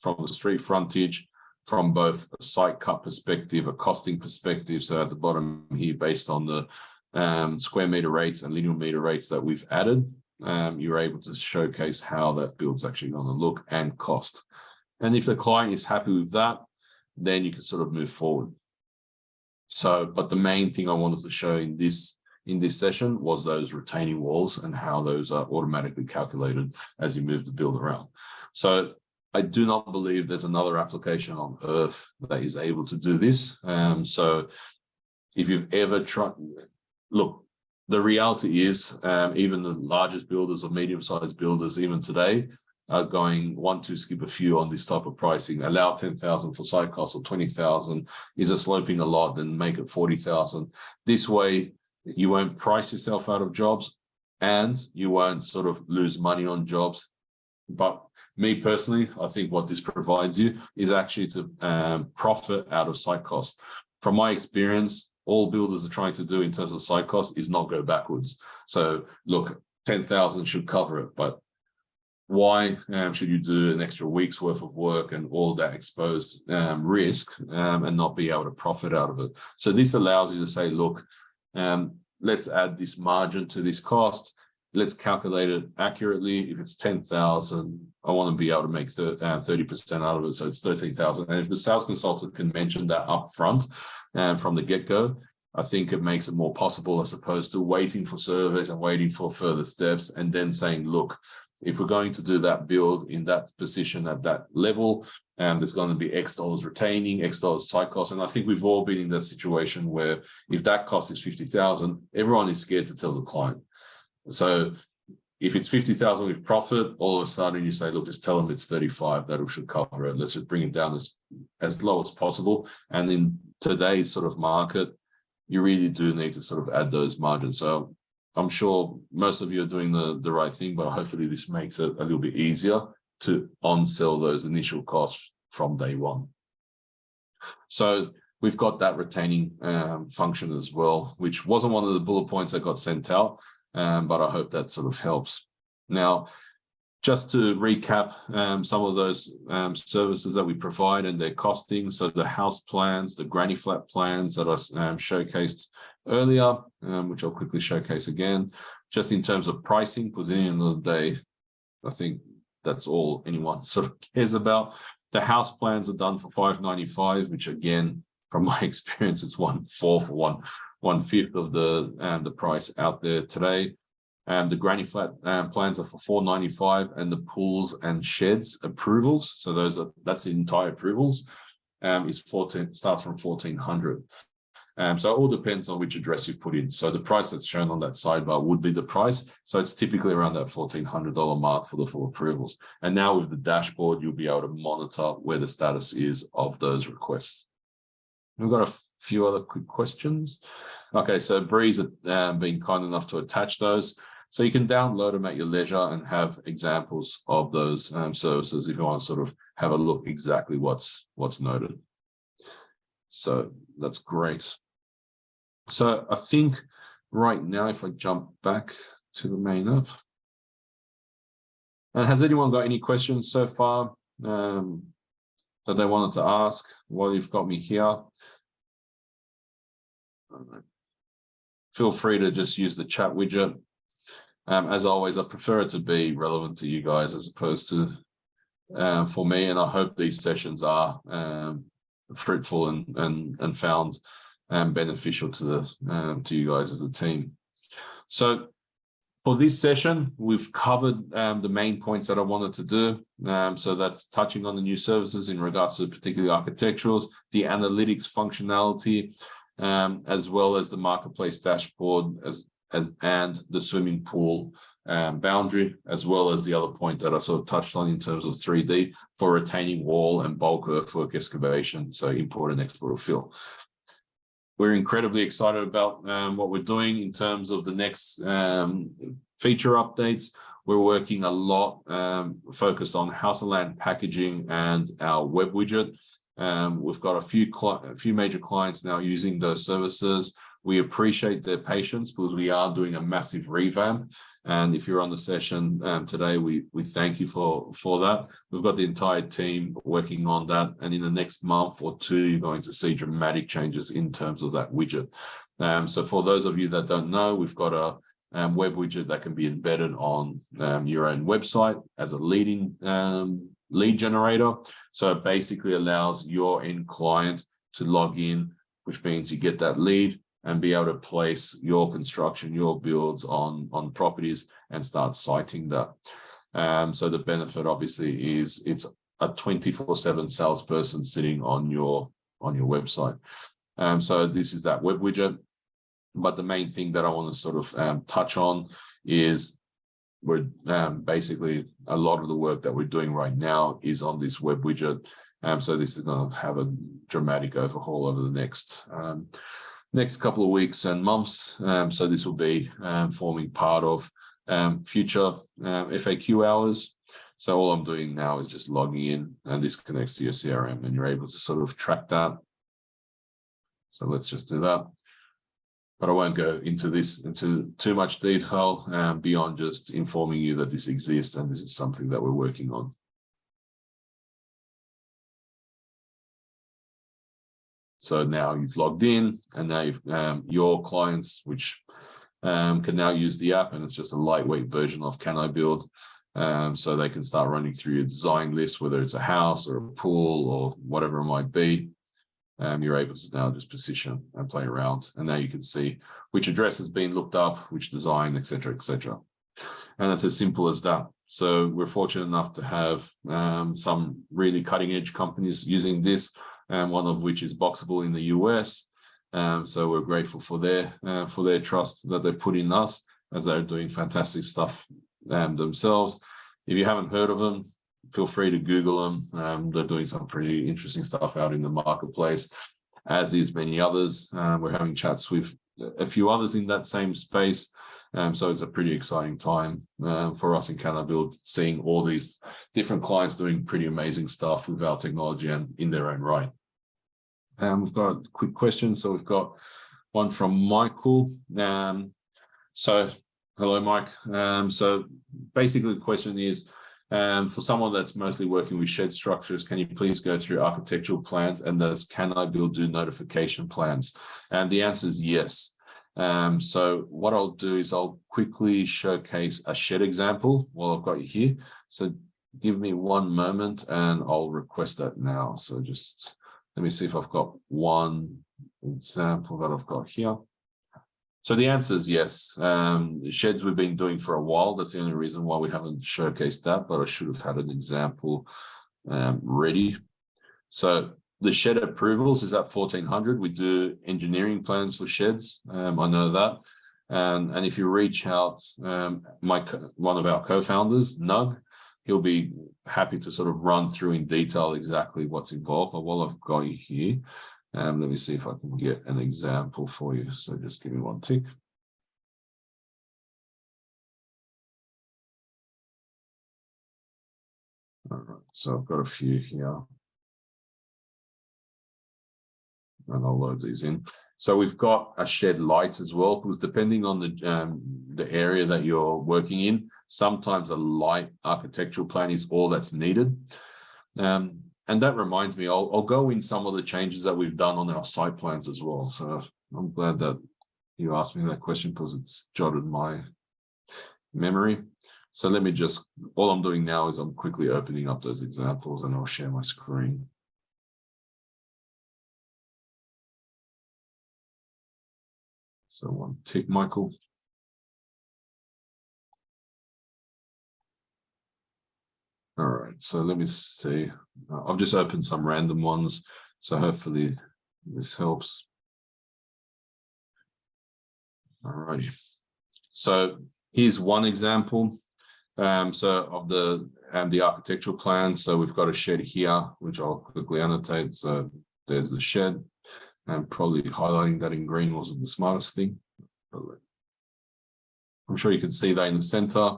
from the street frontage, from both a site cut perspective, a costing perspective. So at the bottom here, based on the square meter rates and linear meter rates that we've added, you're able to showcase how that build's actually going to look and cost. And if the client is happy with that, then you can sort of move forward. So, but the main thing I wanted to show in this session was those retaining walls and how those are automatically calculated as you move the build around. So I do not believe there's another application on earth that is able to do this. So if you've ever tried, look, the reality is even the largest builders or medium-sized builders, even today, are going 1, 2, skip a few on this type of pricing. Allow 10,000 for site costs or 20,000. Is it sloping a lot? Then make it 40,000. This way, you won't price yourself out of jobs and you won't sort of lose money on jobs. But me personally, I think what this provides you is actually to profit out of site costs. From my experience, all builders are trying to do in terms of site costs is not go backwards. So look, 10,000 should cover it, but why should you do an extra week's worth of work and all that exposed risk and not be able to profit out of it? So this allows you to say, look, let's add this margin to this cost. Let's calculate it accurately. If it's 10,000, I want to be able to make 30% out of it. So it's 13,000. And if the sales consultant can mention that up front from the get-go, I think it makes it more possible as opposed to waiting for surveys and waiting for further steps and then saying, look, if we're going to do that build in that position at that level, there's going to be X dollars retaining, X dollars site costs. And I think we've all been in that situation where if that cost is 50,000, everyone is scared to tell the client. So if it's 50,000 with profit, all of a sudden you say, look, just tell them it's 35, that should cover it. Let's just bring it down as low as possible. And in today's sort of market, you really do need to sort of add those margins. So I'm sure most of you are doing the right thing, but hopefully this makes it a little bit easier to on-sell those initial costs from day one. So we've got that retaining function as well, which wasn't one of the bullet points that got sent out, but I hope that sort of helps. Now, just to recap some of those services that we provide and their costing. So the house plans, the granny flat plans that I showcased earlier, which I'll quickly showcase again, just in terms of pricing, because at the end of the day, I think that's all anyone sort of cares about. The house plans are done for $595, which again, from my experience, it's 1/4 or 1/5 of the price out there today. The granny flat plans are for $495, and the pools and sheds approvals, so that's the entire approvals, starts from $1,400. So it all depends on which address you've put in. So the price that's shown on that sidebar would be the price. So it's typically around that $1,400 mark for the full approvals. And now with the dashboard, you'll be able to monitor where the status is of those requests. We've got a few other quick questions. Okay, so Breeze being kind enough to attach those. So you can download them at your leisure and have examples of those services if you want to sort of have a look exactly what's noted. So that's great. So I think right now, if I jump back to the main app, and has anyone got any questions so far that they wanted to ask while you've got me here? Feel free to just use the chat widget. As always, I prefer it to be relevant to you guys as opposed to for me, and I hope these sessions are fruitful and found beneficial to you guys as a team. So for this session, we've covered the main points that I wanted to do. So that's touching on the new services in regards to particularly architecturals, the analytics functionality, as well as the marketplace dashboard and the swimming pool boundary, as well as the other point that I sort of touched on in terms of 3D for retaining wall and bulk earthwork excavation, so import and export of fill. We're incredibly excited about what we're doing in terms of the next feature updates. we're working a lot focused on house and land packaging and our web widget. We've got a few major clients now using those services. We appreciate their patience because we are doing a massive revamp. And if you're on the session today, we thank you for that. We've got the entire team working on that. And in the next month or two, you're going to see dramatic changes in terms of that widget. So for those of you that don't know, we've got a web widget that can be embedded on your own website as a lead generator. So it basically allows your end client to log in, which means you get that lead and be able to place your construction, your builds on properties and start citing that. So the benefit obviously is it's a 24/7 salesperson sitting on your website. So this is that web widget. But the main thing that I want to sort of touch on is we're basically a lot of the work that we're doing right now is on this web widget. So this is going to have a dramatic overhaul over the next couple of weeks and months. So this will be forming part of future FAQ hours. So all I'm doing now is just logging in, and this connects to your CRM, and you're able to sort of track that. So let's just do that. But I won't go into too much detail beyond just informing you that this exists and this is something that we're working on. So now you've logged in, and now you've your clients, which can now use the app, and it's just a lightweight version of Canibuild. So they can start running through your design list, whether it's a house or a pool or whatever it might be. You're able to now just position and play around, and now you can see which address has been looked up, which design, etc., etc. And it's as simple as that. So we're fortunate enough to have some really cutting-edge companies using this, one of which is Boxable in the US. So we're grateful for their trust that they've put in us, as they're doing fantastic stuff themselves. If you haven't heard of them, feel free to Google them. They're doing some pretty interesting stuff out in the marketplace, as is many others. We're having chats with a few others in that same space. So it's a pretty exciting time for us in Canibuild, seeing all these different clients doing pretty amazing stuff with our technology and in their own right. We've got a quick question. So we've got one from Michael. So hello, Mike. So basically the question is, for someone that's mostly working with shed structures, can you please go through architectural plans, and does Canibuild do notification plans? And the answer is yes. So what I'll do is I'll quickly showcase a shed example while I've got you here. So give me one moment and I'll request that now. So just let me see if I've got one example that I've got here. So the answer is yes. Sheds we've been doing for a while. That's the only reason why we haven't showcased that, but I should have had an example ready. So the shed approvals is at 1400. We do engineering plans for sheds. I know that. And if you reach out, one of our co-founders, Nug, he'll be happy to sort of run through in detail exactly what's involved. But while I've got you here, let me see if I can get an example for you. So just give me one tick. All right, so I've got a few here. And I'll load these in. So we've got a shed light as well, because depending on the area that you're working in, sometimes a light architectural plan is all that's needed. And that reminds me, I'll go in some of the changes that we've done on our site plans as well. So I'm glad that you asked me that question, because it's jotted my memory. So let me just, all I'm doing now is I'm quickly opening up those examples, and I'll share my screen. So one tick, Michael. All right, so let me see. I've just opened some random ones, so hopefully this helps. All righty. So here's one example. So of the architectural plan. So we've got a shed here, which I'll quickly annotate. So there's the shed, and probably highlighting that in green wasn't the smartest thing. I'm sure you can see that in the center.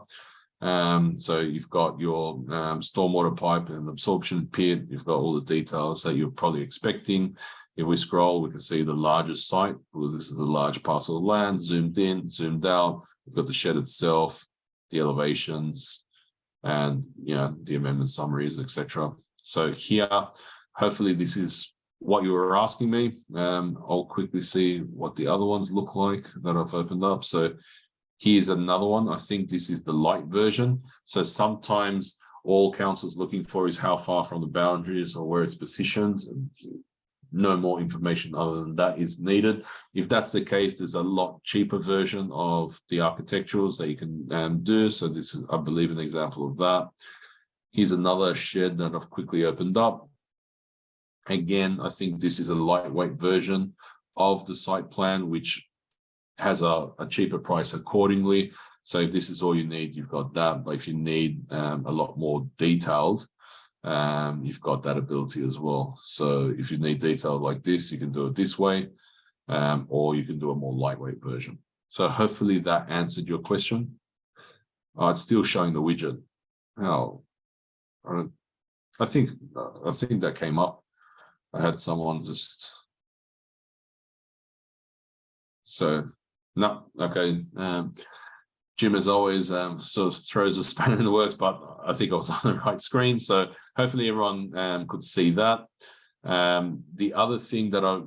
So you've got your stormwater pipe and absorption pit. You've got all the details that you're probably expecting. If we scroll, we can see the largest site, because this is a large parcel of land, zoomed in, zoomed out. We've got the shed itself, the elevations, and the amendment summaries, etc. So here, hopefully this is what you were asking me. I'll quickly see what the other ones look like that I've opened up. So here's another one. I think this is the light version. So sometimes all council's looking for is how far from the boundaries or where it's positioned. No more information other than that is needed. If that's the case, there's a lot cheaper version of the architecturals that you can do. So this is, I believe, an example of that. Here's another shed that I've quickly opened up. Again, I think this is a lightweight version of the site plan, which has a cheaper price accordingly. So if this is all you need, you've got that. But if you need a lot more detailed, you've got that ability as well. So if you need detail like this, you can do it this way, or you can do a more lightweight version. So hopefully that answered your question. It's still showing the widget. Oh, I think that came up. I had someone just. So no, okay. Jim, as always, sort of throws a spanner in the works, but I think I was on the right screen. So hopefully everyone could see that. The other thing that I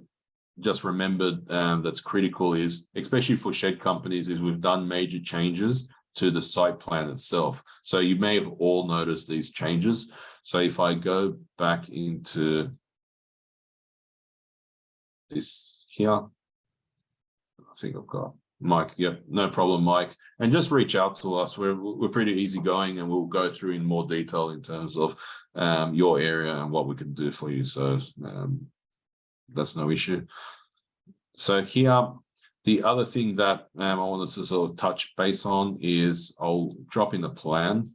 just remembered that's critical is, especially for shed companies, is we've done major changes to the site plan itself. So you may have all noticed these changes. So if I go back into this here, I think I've got Mike. Yep, no problem, Mike. And just reach out to us. We're pretty easygoing, and we'll go through in more detail in terms of your area and what we can do for you. So that's no issue. So here, the other thing that I wanted to sort of touch base on is I'll drop in the plan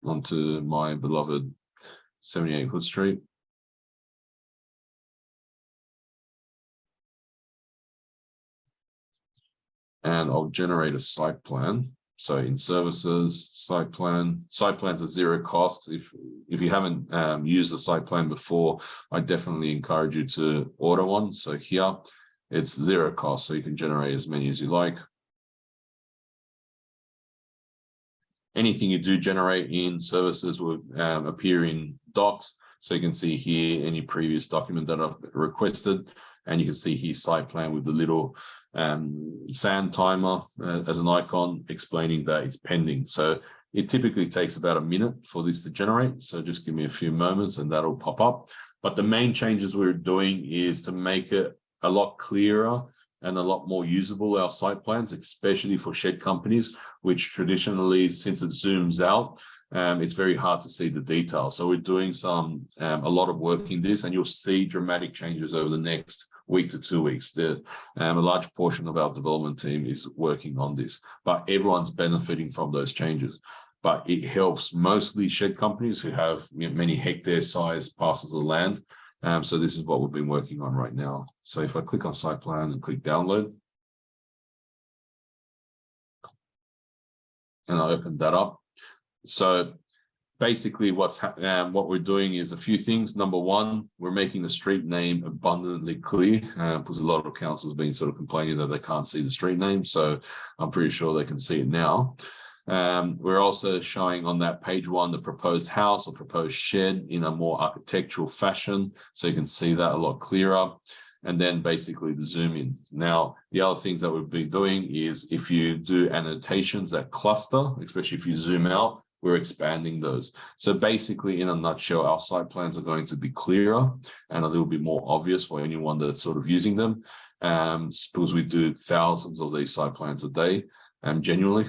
onto my beloved 78 Hood Street. And I'll generate a site plan. So in services, site plan. Site plans are zero cost. If you haven't used a site plan before, I definitely encourage you to order one. So here, it's zero cost, so you can generate as many as you like. Anything you do generate in services will appear in docs. So you can see here any previous document that I've requested, and you can see here site plan with the little sand timer as an icon explaining that it's pending. So it typically takes about a minute for this to generate. So just give me a few moments and that'll pop up. But the main changes we're doing is to make it a lot clearer and a lot more usable, our site plans, especially for shed companies, which traditionally, since it zooms out, it's very hard to see the detail. So we're doing a lot of work in this, and you'll see dramatic changes over the next week to 2 weeks. A large portion of our development team is working on this, but everyone's benefiting from those changes. But it helps mostly shed companies who have many hectare-sized parcels of land. So this is what we've been working on right now. So if I click on site plan and click download, and I open that up. So basically what we're doing is a few things. Number one, we're making the street name abundantly clear, because a lot of councils have been sort of complaining that they can't see the street name. So I'm pretty sure they can see it now. We're also showing on that page one the proposed house or proposed shed in a more architectural fashion, so you can see that a lot clearer. And then basically the zoom in. Now, the other things that we've been doing is if you do annotations that cluster, especially if you zoom out, we're expanding those. So basically, in a nutshell, our site plans are going to be clearer and a little bit more obvious for anyone that's sort of using them. Because we do thousands of these site plans a day. Genuinely,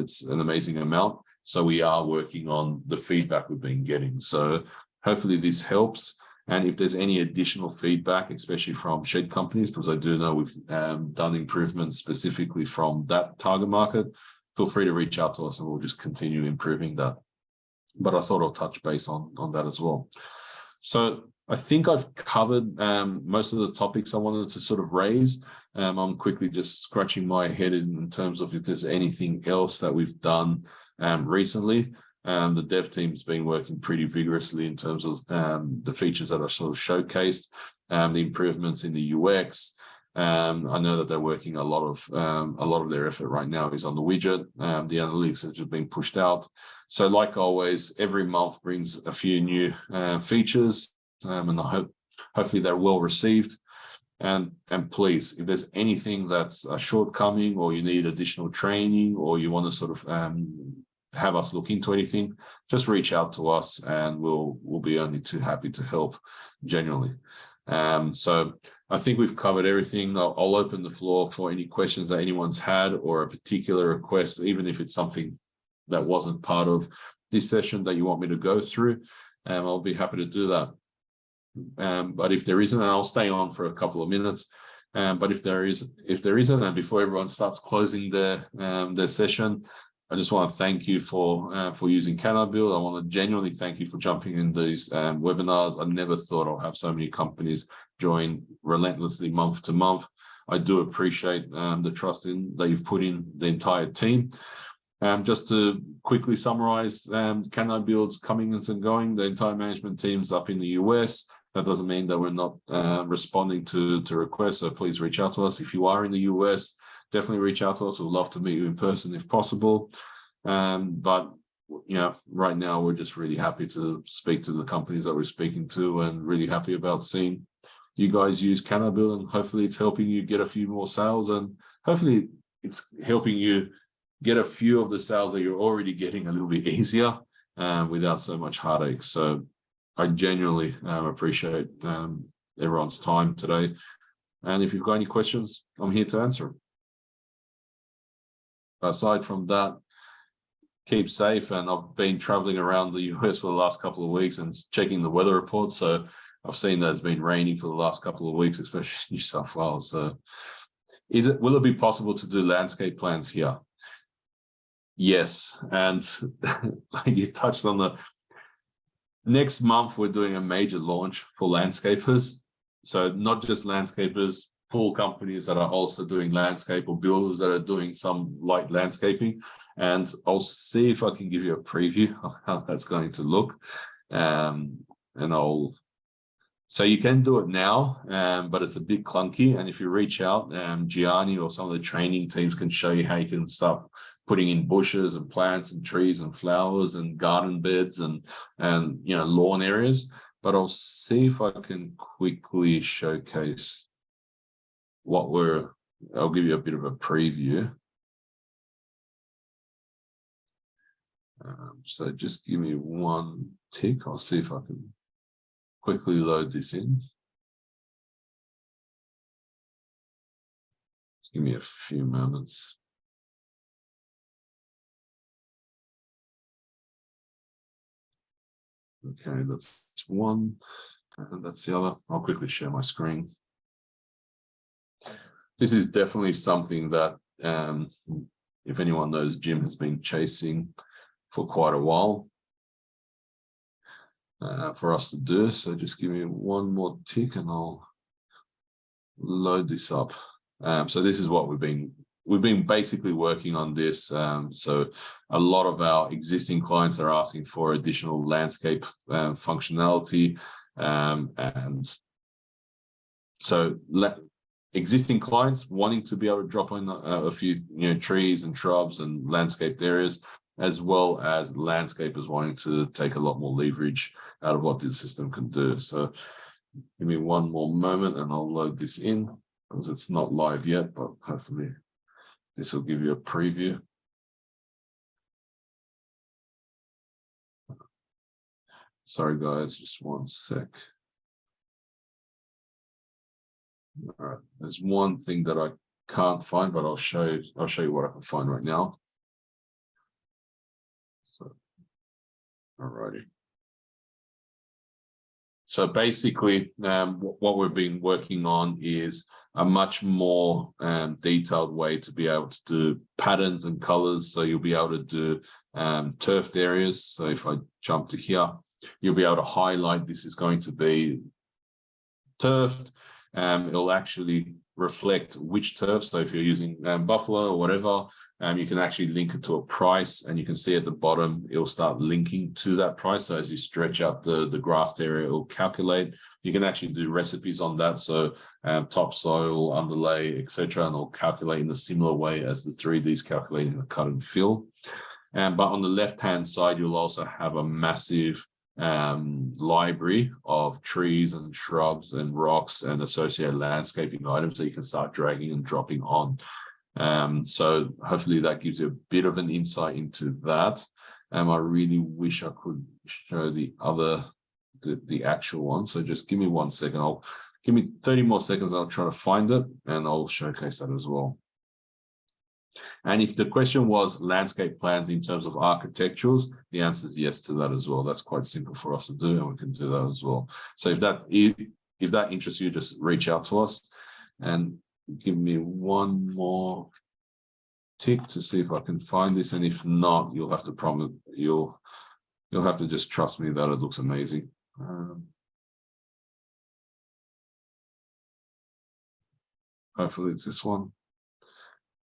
it's an amazing amount. So we are working on the feedback we've been getting. So hopefully this helps. And if there's any additional feedback, especially from shed companies, because I do know we've done improvements specifically from that target market, feel free to reach out to us and we'll just continue improving that. But I thought I'll touch base on that as well. So I think I've covered most of the topics I wanted to sort of raise. I'm quickly just scratching my head in terms of if there's anything else that we've done recently. The dev team's been working pretty vigorously in terms of the features that are sort of showcased, the improvements in the UX. I know that they're working a lot of their effort right now is on the widget. The analytics have just been pushed out. So like always, every month brings a few new features, and hopefully they're well received. And please, if there's anything that's a shortcoming, or you need additional training, or you want to sort of have us look into anything, just reach out to us, and we'll be only too happy to help, genuinely. So I think we've covered everything. I'll open the floor for any questions that anyone's had, or a particular request, even if it's something that wasn't part of this session that you want me to go through. I'll be happy to do that. But if there isn't, I'll stay on for a couple of minutes. But if there isn't, and before everyone starts closing their session, I just want to thank you for using Canibuild. I want to genuinely thank you for jumping in these webinars. I never thought I'll have so many companies join relentlessly month to month. I do appreciate the trust that you've put in the entire team. Just to quickly summarize, Canibuild's coming and going. The entire management team's up in the US. That doesn't mean that we're not responding to requests, so please reach out to us. If you are in the US, definitely reach out to us. We'd love to meet you in person if possible. But right now we're just really happy to speak to the companies that we're speaking to, and really happy about seeing you guys use Canibuild, and hopefully it's helping you get a few more sales, and hopefully it's helping you get a few of the sales that you're already getting a little bit easier without so much heartache. So I genuinely appreciate everyone's time today. And if you've got any questions, I'm here to answer them. Aside from that, keep safe. And I've been traveling around the US for the last couple of weeks and checking the weather report. So I've seen that it's been raining for the last couple of weeks, especially in New South Wales. So will it be possible to do landscape plans here? Yes. And like you touched on, the next month, we're doing a major launch for landscapers. So not just landscapers, full companies that are also doing landscape, or builders that are doing some light landscaping. And I'll see if I can give you a preview of how that's going to look. So you can do it now, but it's a bit clunky. And if you reach out, Gianni or some of the training teams can show you how you can start putting in bushes and plants and trees and flowers and garden beds and lawn areas. But I'll see if I can quickly showcase I'll give you a bit of a preview. So just give me one tick. I'll see if I can quickly load this in. Just give me a few moments. Okay, that's one, and that's the other. I'll quickly share my screen. This is definitely something that, if anyone knows, Jim has been chasing for quite a while for us to do. So just give me one more tick and I'll load this up. So this is what we've been basically working on this. So a lot of our existing clients are asking for additional landscape functionality. And so existing clients wanting to be able to drop in a few trees and shrubs and landscaped areas, as well as landscapers wanting to take a lot more leverage out of what this system can do. So give me one more moment and I'll load this in, because it's not live yet, but hopefully this will give you a preview. Sorry guys, just one sec. All right, there's one thing that I can't find, but I'll show you what I can find right now. So, all righty. So basically, what we've been working on is a much more detailed way to be able to do patterns and colors. So you'll be able to do turfed areas. So if I jump to here, you'll be able to highlight this is going to be turfed. It'll actually reflect which turf. So if you're using buffalo or whatever, you can actually link it to a price, and you can see at the bottom, it'll start linking to that price. So as you stretch out the grassed area, it'll calculate. You can actually do recipes on that. So topsoil, underlay, etc., and it'll calculate in a similar way as the 3Ds calculating the cut and fill. But on the left-hand side, you'll also have a massive library of trees and shrubs and rocks and associated landscaping items that you can start dragging and dropping on. So hopefully that gives you a bit of an insight into that. I really wish I could show the actual one. So just give me 1 second. Give me 30 more seconds. I'll try to find it and I'll showcase that as well. And if the question was landscape plans in terms of architecturals, the answer is yes to that as well. That's quite simple for us to do, and we can do that as well. So if that interests you, just reach out to us and give me one more tick to see if I can find this. And if not, you'll have to you'll have to just trust me that it looks amazing. Hopefully it's this one.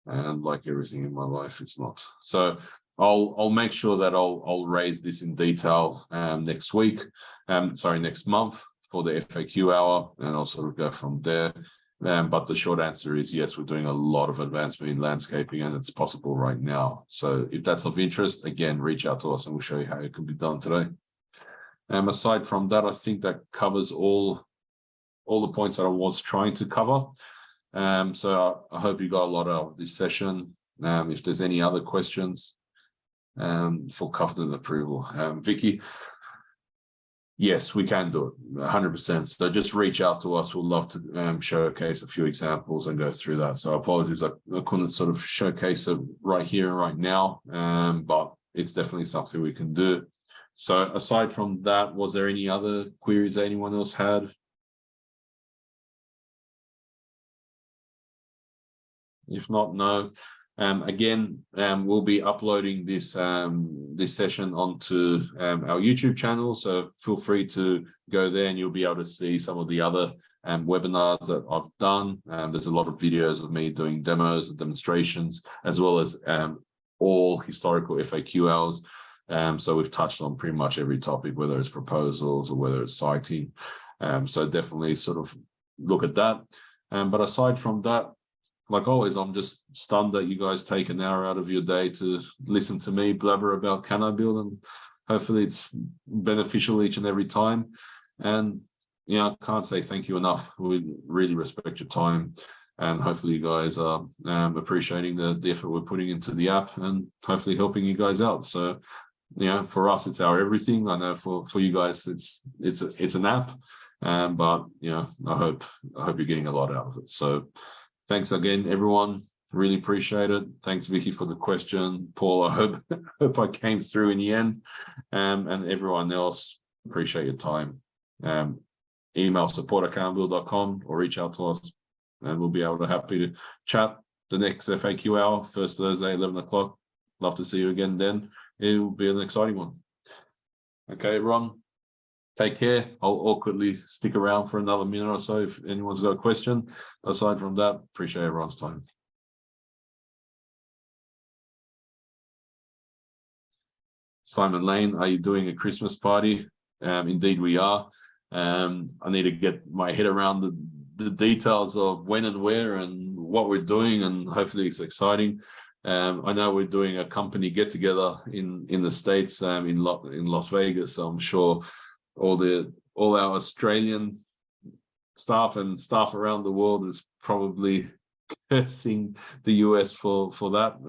And like everything in my life, it's not. So I'll make sure that I'll raise this in detail next month for the FAQ hour, and I'll sort of go from there. But the short answer is yes, we're doing a lot of advancement in landscaping, and it's possible right now. So if that's of interest, again, reach out to us and we'll show you how it can be done today. Aside from that, I think that covers all the points that I was trying to cover. So I hope you got a lot out of this session. If there's any other questions for covenant approval, Vicky, yes, we can do it 100%. So just reach out to us. We'd love to showcase a few examples and go through that. So apologies, I couldn't sort of showcase it right here, right now, but it's definitely something we can do. So aside from that, was there any other queries that anyone else had? If not, no. Again, we'll be uploading this session onto our YouTube channel, so feel free to go there and you'll be able to see some of the other webinars that I've done. There's a lot of videos of me doing demos and demonstrations, as well as all historical FAQ hours. So we've touched on pretty much every topic, whether it's proposals or whether it's citing. So definitely sort of look at that. But aside from that, like always, I'm just stunned that you guys take an hour out of your day to listen to me blabber about Canibuild, and hopefully it's beneficial each and every time. And I can't say thank you enough. We really respect your time, and hopefully you guys are appreciating the effort we're putting into the app, and hopefully helping you guys out. So for us, it's our everything. I know for you guys, it's an app, but I hope you're getting a lot out of it. So thanks again, everyone. Really appreciate it. Thanks, Vicky, for the question. Paul, I hope I came through in the end. And everyone else, appreciate your time. Email support@canibuild.com or reach out to us, and we'll be happy to chat the next FAQ hour, first Thursday, 11 o'clock. Love to see you again then. It will be an exciting one. Okay, everyone. Take care. I'll awkwardly stick around for another minute or so if anyone's got a question. Aside from that, appreciate everyone's time. Simon Lane, are you doing a Christmas party? Indeed, we are. I need to get my head around the details of when and where and what we're doing, and hopefully it's exciting. I know we're doing a company get-together in the States, in Las Vegas. So I'm sure all our Australian staff and staff around the world is probably cursing the US for that,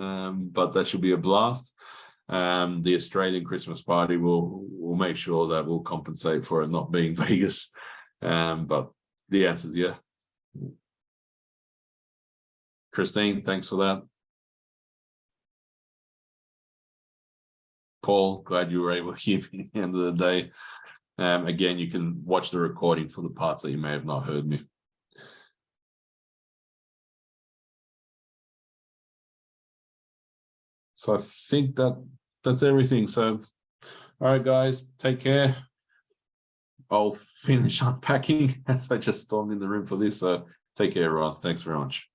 but that should be a blast. The Australian Christmas party will make sure that we'll compensate for it not being Vegas, but the answer is yeah. Christine, thanks for that. Paul, glad you were able to hear me at the end of the day. Again, you can watch the recording for the parts that you may have not heard me. So I think that's everything. So, all right, guys, take care. I'll finish unpacking as I just stormed in the room for this. So Take care, everyone. Thanks very much.